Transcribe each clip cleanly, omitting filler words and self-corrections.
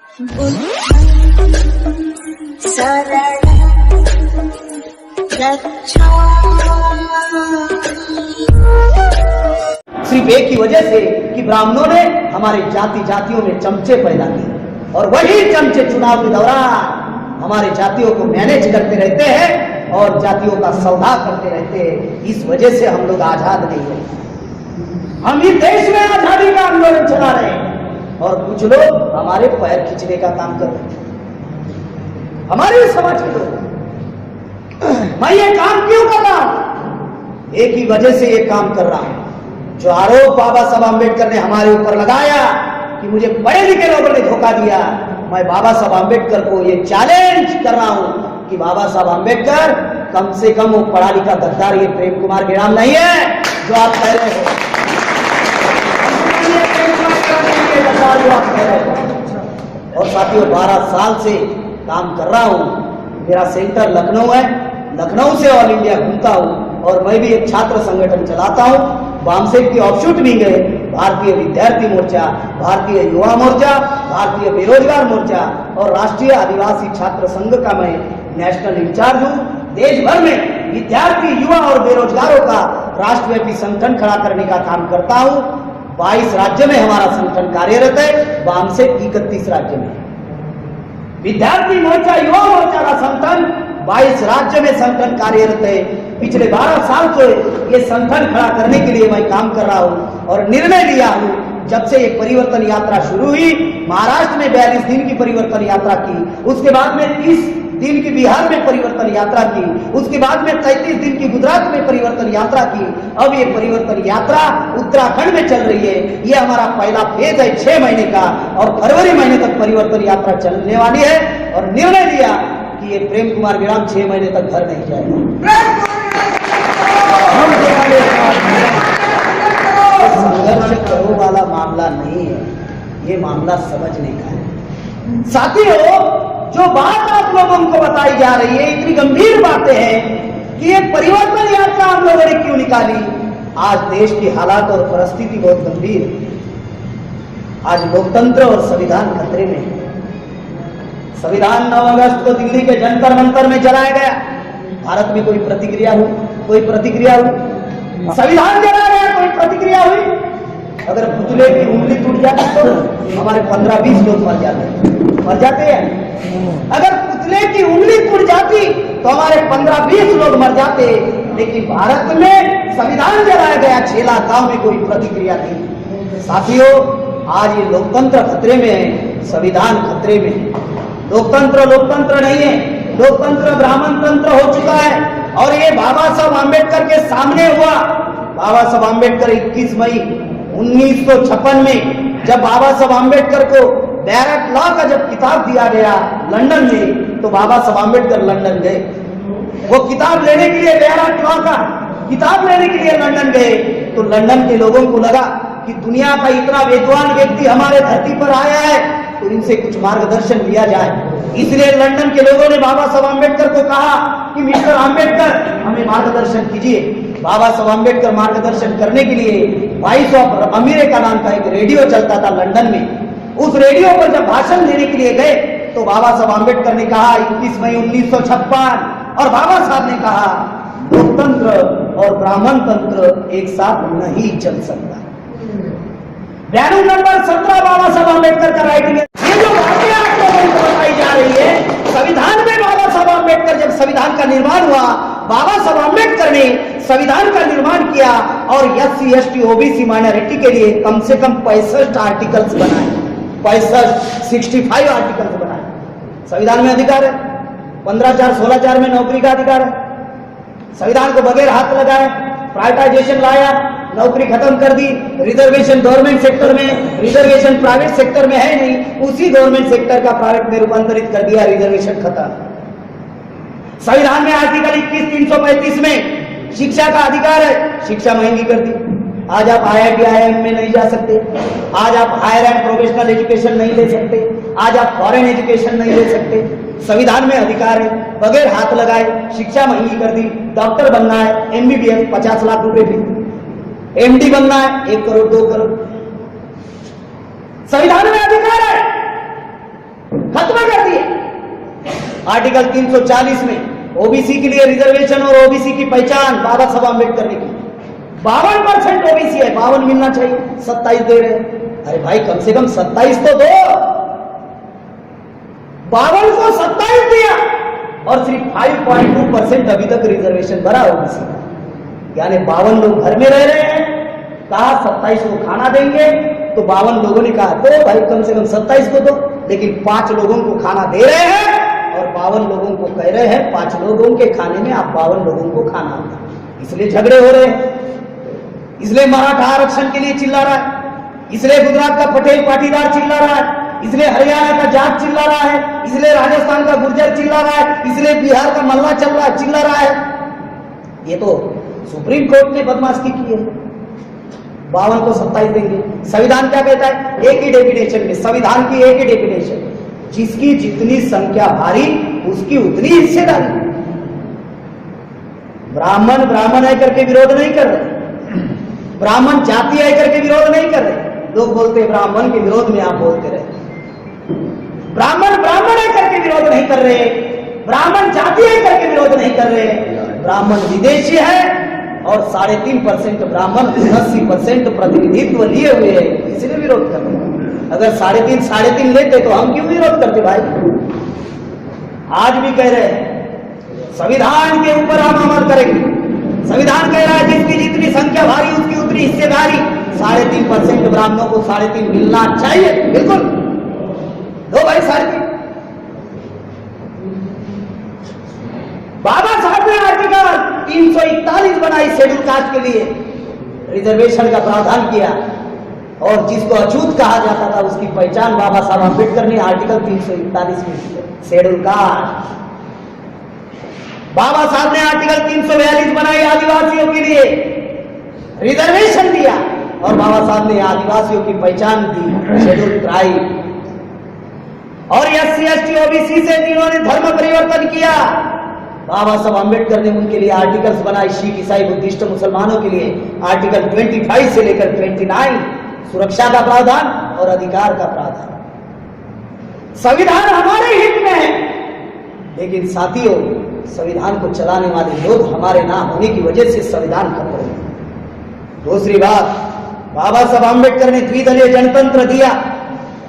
सिर्फ एक ही वजह से कि ब्राह्मणों ने हमारे जातियों में चमचे पैदा किए और वही चमचे चुनाव के दौरान हमारे जातियों को मैनेज करते रहते हैं और जातियों का सौदा करते रहते हैं। इस वजह से हम लोग आजाद नहीं हो। हम इस देश में आजादी का आंदोलन चला रहे हैं और कुछ लोग हमारे पैर खींचने का काम कर रहे हैं, हमारे समाज के लोग। मैं ये काम क्यों कर रहा हूं? एक ही वजह से ये काम कर रहा हूं। जो आरोप बाबा साहब आम्बेडकर ने हमारे ऊपर लगाया कि मुझे पढ़े लिखे लोगों ने धोखा दिया, मैं बाबा साहब आम्बेडकर को ये चैलेंज कर रहा हूं कि बाबा साहब आम्बेडकर कम से कम वो पढ़ा लिखा गद्दार ये प्रेम कुमार गेड़ाम नहीं है जो आप कह रहे हो। और साथियों 12 साल से काम कर रहा हूं। मेरा सेंटर लखनऊ है, लखनऊ से ऑल इंडिया घूमता हूं और मैं भी एक छात्र संगठन चलाता हूं। वामसेक की ऑफशूट विंग है भारतीय विद्यार्थी मोर्चा, भारतीय युवा मोर्चा, भारतीय बेरोजगार मोर्चा और राष्ट्रीय आदिवासी छात्र संघ का मैं नेशनल इंचार्ज हूं। देश भर में विद्यार्थी, युवा और बेरोजगारों का राष्ट्रव्यापी संगठन खड़ा करने का काम करता हूं। 22 राज्य में हमारा संगठन कार्यरत है, वामसेक 31 राज्य में। विद्यार्थी मोर्चा, युवा मोर्चा का संगठन 22 राज्य में संगठन कार्यरत है। पिछले 12 साल से ये संगठन खड़ा करने के लिए मैं काम कर रहा हूं और निर्णय लिया हूं। जब से ये परिवर्तन यात्रा शुरू हुई, महाराष्ट्र में 42 दिन की परिवर्तन यात्रा की, उसके बाद में 30 दिन की बिहार में परिवर्तन यात्रा की, उसके बाद में 33 दिन की गुजरात में परिवर्तन यात्रा की। अब ये परिवर्तन यात्रा उत्तराखंड में चल रही है। ये हमारा पहला फेज है 6 महीने का और फरवरी महीने तक परिवर्तन यात्रा चलने वाली है। और निर्णय लिया कि ये प्रेम कुमार गेड़ाम 6 महीने तक घर नहीं जाएगा। संघर्ष करो वाला मामला नहीं है, ये मामला समझने का है। साथियों, जो बात आप लोगों को बताई जा रही है, इतनी गंभीर बातें हैं कि ये परिवर्तन यात्रा हम लोगों ने क्यों निकाली। आज देश की हालात और परिस्थिति बहुत गंभीर है। आज लोकतंत्र और संविधान खतरे में है। संविधान 9 अगस्त को दिल्ली के जंतर मंतर में जलाया गया। भारत में कोई प्रतिक्रिया हुई? कोई प्रतिक्रिया हुई? संविधान जलाया गया, कोई प्रतिक्रिया हुई? अगर पुतले की उंगली टूट जाती तो हमारे 15-20 लोग मर जाते हैं। अगर पुतले की उंगली टूट जाती तो हमारे 15-20 लोग मर जाते। लेकिन भारत में संविधान जलाया गया, छेला गांव में कोई प्रतिक्रिया नहीं। साथियों, आज ये लोकतंत्र खतरे में है, संविधान खतरे में है। लोकतंत्र नहीं है, लोकतंत्र ब्राह्मण तंत्र हो चुका है। और ये बाबा साहब आम्बेडकर के सामने हुआ। बाबा साहब आम्बेडकर 21 मई 1956 में जब बाबा साहब आम्बेडकर को बैरक लॉ का जब किताब दिया गया लंदन में, तो बाबा साहब आम्बेडकर लंदन गए। वो किताब लेने के लिए, बैरक लॉ का किताब लेने के लिए लंदन गए। तो लंदन के लोगों को लगा कि दुनिया का इतना विद्वान व्यक्ति हमारे धरती पर आया है, तो इनसे कुछ मार्गदर्शन लिया जाए। इसलिए लंदन के लोगों ने बाबा साहब आम्बेडकर को कहा कि मिस्टर आम्बेडकर, हमें मार्गदर्शन कीजिए। बाबा साहब आम्बेडकर मार्गदर्शन करने के लिए वॉइस ऑफ अमेरिका नाम का एक रेडियो चलता था लंदन में। उस रेडियो पर जब भाषण देने के लिए गए तो बाबा साहब आम्बेडकर ने कहा 21 मई 1956, और बाबा साहब ने कहा लोकतंत्र और ब्राह्मण तंत्र एक साथ नहीं चल सकता। वैल्यू नंबर 17 बाबा साहब आम्बेडकर का राइटिंग है। ये जो बातें आप लोगों को बताई जा रही है, संविधान में बाबा साहब आम्बेडकर, जब संविधान का निर्माण हुआ, बाबा साहब आम्बेडकर ने संविधान का निर्माण किया और SC ST OBC माइनॉरिटी के लिए कम से कम 65 आर्टिकल्स बनाए। 65 आर्टिकल्स बनाए। संविधान में अधिकार है, 15(4) 16(4) में नौकरी का अधिकार है। संविधान को बगैर हाथ लगाए प्राइवेटाइजेशन लाया, नौकरी खत्म कर दी। रिजर्वेशन गवर्नमेंट सेक्टर में, रिजर्वेशन प्राइवेट सेक्टर में है नहीं, उसी गवर्नमेंट सेक्टर का प्राइवेट में रूपांतरित कर दिया, रिजर्वेशन खत्म। संविधान में आर्टिकल 21 335 में शिक्षा का अधिकार है, शिक्षा महंगी कर दी। आज आप IIT IIM में नहीं जा सकते, आज आप हायर एंड प्रोफेशनल एजुकेशन नहीं ले सकते, आज आप फॉरेन एजुकेशन नहीं ले सकते। संविधान में अधिकार है, बगैर हाथ लगाए शिक्षा महंगी कर दी। डॉक्टर बनना है, MBBS 50 लाख रुपए फीस, MD बनना है 1 करोड़ 2 करोड़। संविधान में अधिकार है। आर्टिकल 340 में ओबीसी के लिए रिजर्वेशन और ओबीसी की पहचान बाबा साहब आम्बेडकर ने की। 52% ओबीसी है, 52 मिलना चाहिए, 27 दे रहे हैं। अरे भाई कम से कम 27 तो दो। 52 को 27 दिया और सिर्फ 5.2% अभी तक रिजर्वेशन भरा ओबीसी का, यानी 52 लोग घर में रह रहे हैं। कहा 27 को खाना देंगे, तो 52 लोगों ने कहा तो भाई कम से कम 27 को दो, लेकिन 5 लोगों को खाना दे रहे हैं और 52 लोगों को कह रहे हैं 5 लोगों के खाने में आप 52 लोगों को खाना होगा। इसलिए झगड़े हो रहे हैं, इसलिए मराठा आरक्षण के लिए चिल्ला रहा है, इसलिए गुजरात का पटेल पाटीदार चिल्ला रहा है, इसलिए हरियाणा का जाट चिल्ला रहा है, इसलिए राजस्थान का गुर्जर चिल्ला रहा है, इसलिए बिहार का मल्ला चिल्ला रहा है। ये तो सुप्रीम कोर्ट ने बदमाशी की है। 52 को 27 देंगे। संविधान क्या कहता है? एक ही डेफिनेशन में, संविधान की एक ही डेफिनेशन, जिसकी जितनी संख्या भारी उसकी उतनी हिस्सेदारी। ब्राह्मण ब्राह्मण है करके विरोध नहीं कर रहे, ब्राह्मण जाति है करके विरोध नहीं कर रहे। लोग बोलते हैं ब्राह्मण के विरोध में आप बोलते रहे। ब्राह्मण ब्राह्मण है करके विरोध नहीं कर रहे, ब्राह्मण जाति है करके विरोध नहीं कर रहे। ब्राह्मण विदेशी है और 3.5% ब्राह्मण 80% प्रतिनिधित्व लिए हुए हैं, इसलिए विरोध कर रहे हैं। अगर 3.5 लेते तो हम क्यों विरोध करते भाई? आज भी कह रहे हैं संविधान के ऊपर हम अमल करेंगे। संविधान कह रहा है जिसकी जितनी संख्या भारी उसकी उतनी हिस्सेदारी। 3.5% ब्राह्मणों को 3.5 मिलना चाहिए, बिल्कुल दो भाई 3.5। बाबा साहब ने आर्टिकल 341 बनाई शेड्यूल कास्ट के लिए, रिजर्वेशन का प्रावधान किया और जिसको अछूत कहा जाता था उसकी पहचान बाबा साहब आम्बेडकर ने आर्टिकल 341 में शेड्यूल कास्ट। बाबा साहब ने आर्टिकल 342 बनाई, आदिवासियों के लिए रिजर्वेशन दिया और बाबा साहब ने आदिवासियों की पहचान दी, शेड्यूल ट्राइब। और SC ST OBC से जिन्होंने धर्म परिवर्तन किया, बाबा साहब आम्बेडकर ने उनके लिए आर्टिकल्स बनाए। सिख ईसाई बुद्धिस्ट मुसलमानों के लिए आर्टिकल 25 से लेकर 29 सुरक्षा का प्रावधान और अधिकार का प्रावधान। संविधान हमारे हित में है, लेकिन साथियों संविधान को चलाने वाले लोग हमारे ना होने की वजह से संविधान खत्म हो गया। दूसरी बात, बाबा साहब आम्बेडकर ने द्विदलीय जनतंत्र दिया।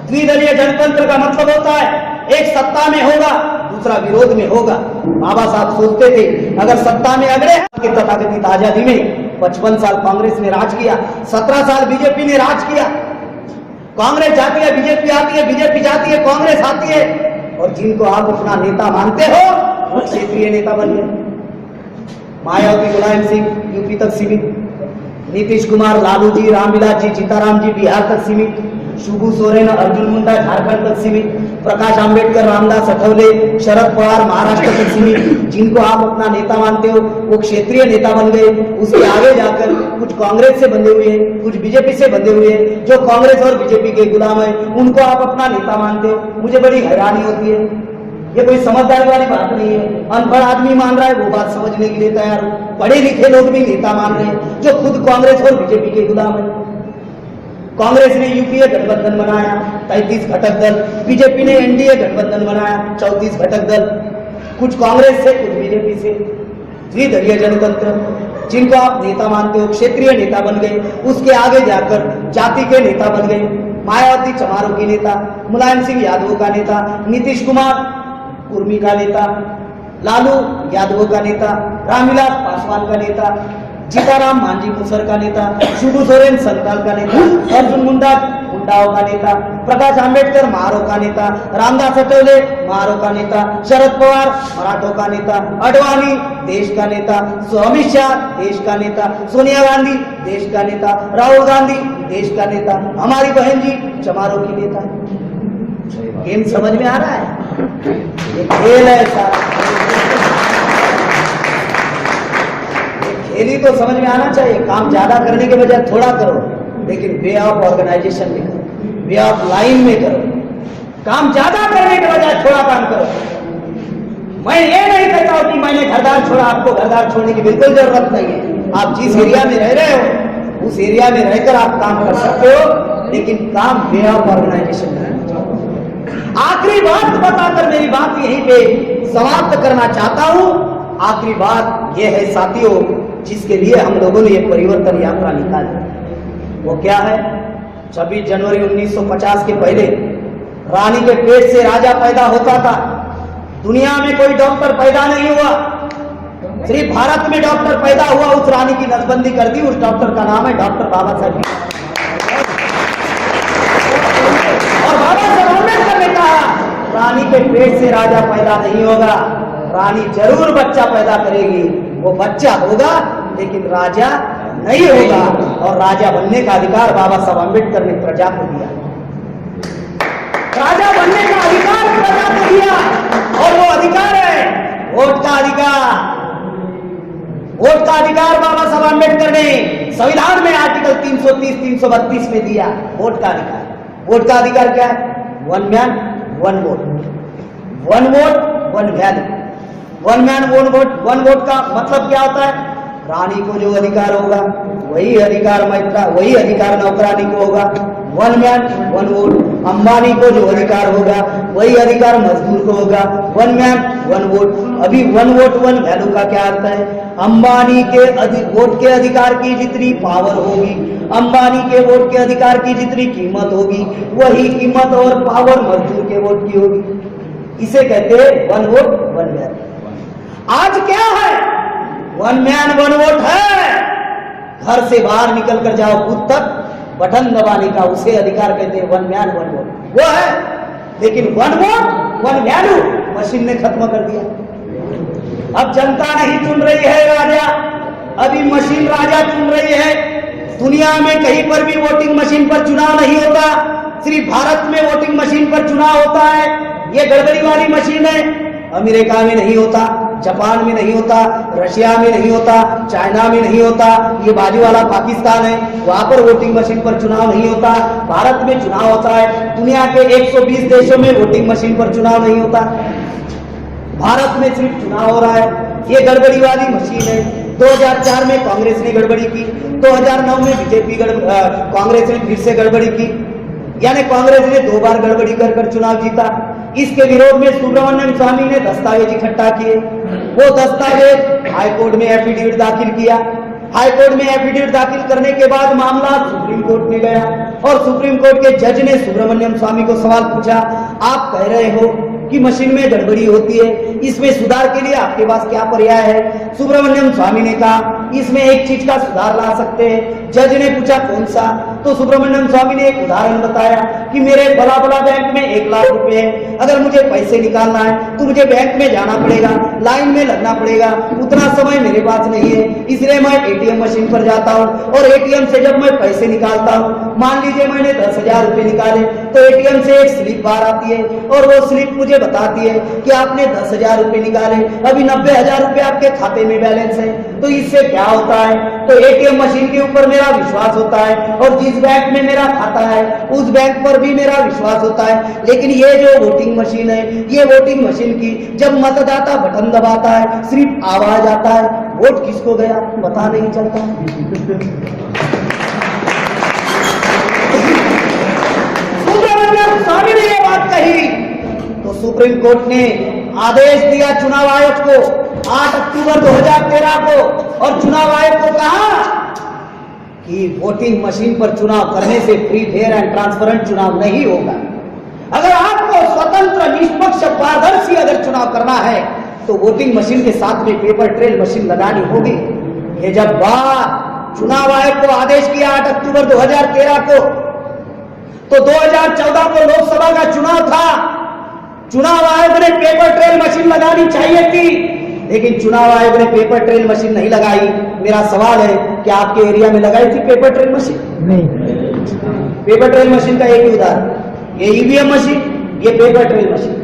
द्विदलीय जनतंत्र का मतलब होता है एक सत्ता में होगा, दूसरा विरोध में होगा। बाबा साहब सोचते थे अगर सत्ता में अगड़े के तथाकथित आजादी में 55 साल कांग्रेस ने राज किया, 17 साल बीजेपी ने राज किया। कांग्रेस जाती है, बीजेपी आती है, बीजेपी जाती है, कांग्रेस आती है, और जिनको आप अपना नेता मानते हो वो क्षेत्रीय नेता बन गए। मायावती मुलायम सिंह यूपी तक सीमित, नीतीश कुमार लालू जी, रामविलास जी, सीताराम जी बिहार तक सीमित, शिबू सोरेन अर्जुन मुंडा झारखंड तक सीमित, प्रकाश आंबेडकर रामदास अठवले शरद पवार महाराष्ट्र तक सीमित। जिनको आप अपना नेता मानते हो वो क्षेत्रीय नेता बन गए। उसके आगे जाकर कुछ कांग्रेस से बंधे हुए, कुछ बीजेपी से बंधे हुए, जो कांग्रेस और बीजेपी के गुलाम है उनको आप अपना नेता मानते हो। मुझे बड़ी हैरानी होती है, ये कोई समझदारी वाली बात नहीं है। अनपढ़ आदमी मान रहा है वो बात समझने के लिए तैयार हो, पढ़े लिखे लोग भी नेता मान रहे हैं जो खुद कांग्रेस और बीजेपी के गुलाम है। कांग्रेस ने यूपीए गठबंधन बनाया 33 घटक दल, बीजेपी ने एनडीए गठबंधन बनाया 34 घटक दल, कुछ कांग्रेस से कुछ बीजेपी से। द्विदलीय जनतंत्र, जिनको आप नेता मानते हो क्षेत्रीय नेता बन गए, उसके आगे जाकर जाति के नेता बन गए। मायावती चमारों की नेता, मुलायम सिंह यादवों का नेता, नीतीश कुमार कुर्मी का नेता, लालू यादवों का नेता, रामविलास पासवान का नेता, सीताराम मांझी मुसर का नेता, शिबू सोरेन संताल का नेता, अर्जुन मुंडा मुंडाओं का नेता, प्रकाश आंबेडकर महारों का नेता, रामदास अठवले महारों का नेता, शरद पवार मराठों का नेता, अडवाणी देश का नेता, अमित शाह देश का नेता, सोनिया गांधी देश का नेता, राहुल गांधी देश का नेता, हमारी बहन जी चमारों की नेता। गेम समझ में आ रहा है? ये खेल है सारा, खेल ही तो समझ में आना चाहिए। काम ज्यादा करने के बजाय थोड़ा करो, लेकिन वे ऑफ ऑर्गेनाइजेशन में करो, वे ऑफ लाइन में करो। काम ज्यादा करने के बजाय थोड़ा काम करो। मैं ये नहीं कहता हूं कि मैंने घरदार छोड़ा, आपको घरदार छोड़ने की बिल्कुल जरूरत नहीं है। आप जिस एरिया में रह रहे हो उस एरिया में रहकर आप काम कर सकते हो, लेकिन काम वे ऑफ ऑर्गेनाइजेशन में। आखिरी बात बताकर मेरी बात यहीं पे समाप्त करना चाहता हूं। आखिरी बात यह है साथियों, जिसके लिए हम लोगों ने ये परिवर्तन यात्रा निकाली, वो क्या है? 26 जनवरी 1950 के पहले रानी के पेट से राजा पैदा होता था। दुनिया में कोई डॉक्टर पैदा नहीं हुआ, सिर्फ भारत में डॉक्टर पैदा हुआ। उस रानी की नसबंदी कर दी। उस डॉक्टर का नाम है डॉक्टर बाबा साहब। और बाबा साहब अम्बेडकर ने कहा रानी के पेट से राजा पैदा नहीं होगा, रानी जरूर बच्चा पैदा करेगी। वो बच्चा होगा लेकिन राजा नहीं होगा। और राजा बनने का अधिकार बाबा साहब अम्बेडकर ने प्रजा को दिया। राजा बनने का अधिकार प्रजा को दिया, और वो अधिकार है वोट का अधिकार। वोट का अधिकार बाबा साहब अम्बेडकर ने संविधान में आर्टिकल 330, 332 में दिया। वोट का अधिकार। वोट का अधिकार क्या है? One man one vote, one vote one value. One man one vote, one vote का मतलब क्या होता है? रानी को जो अधिकार होगा वही अधिकार वही अधिकार नौकरानी को होगा। One man one vote. Ambani को जो अधिकार होगा वही अधिकार मजदूर को होगा। One man one vote. अभी वन वोट वन वैल्यू का क्या अर्थ है? अंबानी के वोट के अधिकार की जितनी पावर होगी, अंबानी के वोट के अधिकार की जितनी कीमत होगी, वही कीमत और पावर मजदूर के वोट की होगी। इसे कहते हैं वन वोट वन वैल्यू। आज क्या है? वन मैन वन वोट है। घर से बाहर निकल कर जाओ बूथ तक, बटन दबाने का उसे अधिकार कहते हैं वन मैन वन वोट, वो है। लेकिन one vote one value machine ने खत्म कर दिया। अब जनता नहीं चुन रही है राजा, अभी मशीन राजा चुन रही है। दुनिया में कहीं पर भी वोटिंग मशीन पर चुनाव नहीं होता, सिर्फ भारत में वोटिंग मशीन पर चुनाव होता है। ये गड़बड़ी वाली मशीन है। अमेरिका में नहीं होता, जापान में नहीं होता, रशिया में नहीं होता, चाइना में नहीं होता, ये बाजू वाला पाकिस्तान है, वहां पर वोटिंग मशीन पर चुनाव नहीं होता। भारत में चुनाव होता है। दुनिया के 120 देशों में वोटिंग मशीन पर चुनाव नहीं होता, भारत में सिर्फ चुनाव हो रहा है। ये गड़बड़ी वाली मशीन है। 2004 में कांग्रेस ने गड़बड़ी की, 2009 में बीजेपी कांग्रेस ने फिर से गड़बड़ी की, यानी कांग्रेस ने 2 बार गड़बड़ी कर कर चुनाव जीता। इसके विरोध में सुब्रमण्यम स्वामी ने दस्तावेज इकट्ठा किए। वो दस्तावेज हाईकोर्ट में एफिडेविट दाखिल किया। हाईकोर्ट में एफिडेविट दाखिल करने के बाद मामला सुप्रीम कोर्ट में गया, और सुप्रीम कोर्ट के जज ने सुब्रमण्यम स्वामी को सवाल पूछा, आप कह रहे हो कि मशीन में गड़बड़ी होती है, इसमें सुधार के लिए आपके पास क्या पर्याय है? सुब्रमण्यम स्वामी ने कहा इसमें एक चीज का सुधार ला सकते हैं। जज ने पूछा कौन सा? तो सुब्रमण्यम स्वामी ने एक उदाहरण बताया कि मेरे बड़ा बड़ा बैंक में 1 लाख रुपए है, अगर मुझे पैसे निकालना है तो मुझे बैंक में जाना पड़ेगा, लाइन में लगना पड़ेगा, उतना समय मेरे पास नहीं है, इसलिए मैं एटीएम मशीन पर जाता हूँ, और एटीएम से जब मैं पैसे निकालता हूँ, मान लीजिए मैंने 10,000 रुपए निकाले, तो एटीएम से एक स्लिप बाहर आती है, और वो स्लिप मुझे बताती है कि आपने 10,000 रुपए निकाले, अभी 90,000 रुपए आपके खाते में बैलेंस है। तो इससे क्या होता है? तो एटीएम मशीन के ऊपर मेरा विश्वास होता है, और जिस बैंक में मेरा खाता है उस बैंक पर भी मेरा विश्वास होता है। लेकिन ये जो वोटिंग मशीन है, ये वोटिंग मशीन की जब मतदाता बटन दबाता है सिर्फ आवाज आता है, वोट किसको गया पता नहीं चलता। सुब्रमण्यम स्वामी ने ये बात कही तो सुप्रीम कोर्ट ने आदेश दिया चुनाव आयोग को 8 अक्टूबर 2013 को, और चुनाव आयोग को कहा कि वोटिंग मशीन पर चुनाव करने से फ्री फेयर एंड ट्रांसपेरेंट चुनाव नहीं होगा। अगर आपको स्वतंत्र निष्पक्ष पारदर्शी अगर चुनाव करना है तो वोटिंग मशीन के साथ में पेपर ट्रेल मशीन लगानी होगी। ये जब बात चुनाव आयोग को आदेश किया 8 अक्टूबर 2013 को, तो 2014 को लोकसभा का चुनाव था। चुनाव आयोग ने पेपर ट्रेल मशीन लगानी चाहिए थी, लेकिन चुनाव आयोग ने पेपर ट्रेल मशीन नहीं लगाई। मेरा सवाल है कि आपके एरिया में लगाई थी पेपर ट्रेल मशीन? नहीं। पेपर ट्रेल मशीन का एक ही उदाहरण, ये ईवीएम मशीन, ये पेपर ट्रेल मशीन।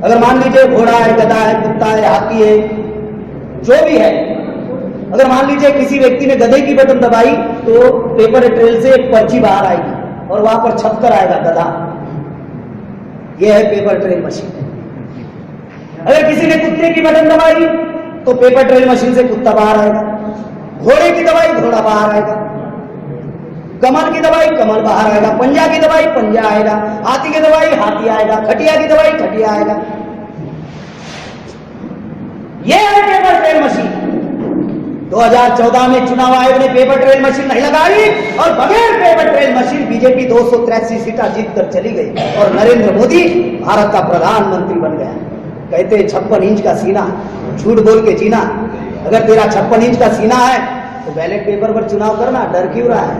अगर मान लीजिए घोड़ा है, गधा है, कुत्ता है, हाथी है, जो भी है, अगर मान लीजिए किसी व्यक्ति ने गधे की बटन दबाई तो पेपर ट्रेल से एक पर्ची बाहर आएगी और वहां पर छप कर आएगा गधा। यह है पेपर ट्रेल मशीन। अगर किसी ने कुत्ते की बटन दबाई तो पेपर ट्रेल मशीन से कुत्ता बाहर आएगा, घोड़े की दवाई घोड़ा बाहर आएगा, कमल की दवाई कमल बाहर आएगा, पंजा की दवाई पंजा आएगा, हाथी की दवाई हाथी आएगा, खटिया की दवाई खटिया आएगा। ये है पेपर ट्रेल मशीन। 2014 में चुनाव आयोग ने पेपर ट्रेल मशीन नहीं लगाई और बगैर पेपर ट्रेल मशीन बीजेपी 283 सीटें जीतकर चली गई और नरेंद्र मोदी भारत का प्रधानमंत्री बन गया। कहते 56 इंच का सीना, झूठ बोल के जीना। अगर तेरा 56 इंच का सीना है तो बैलेट पेपर पर चुनाव करना, डर क्यों रहा है?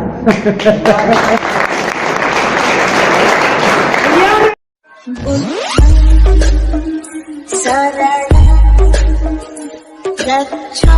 सरल रक्षा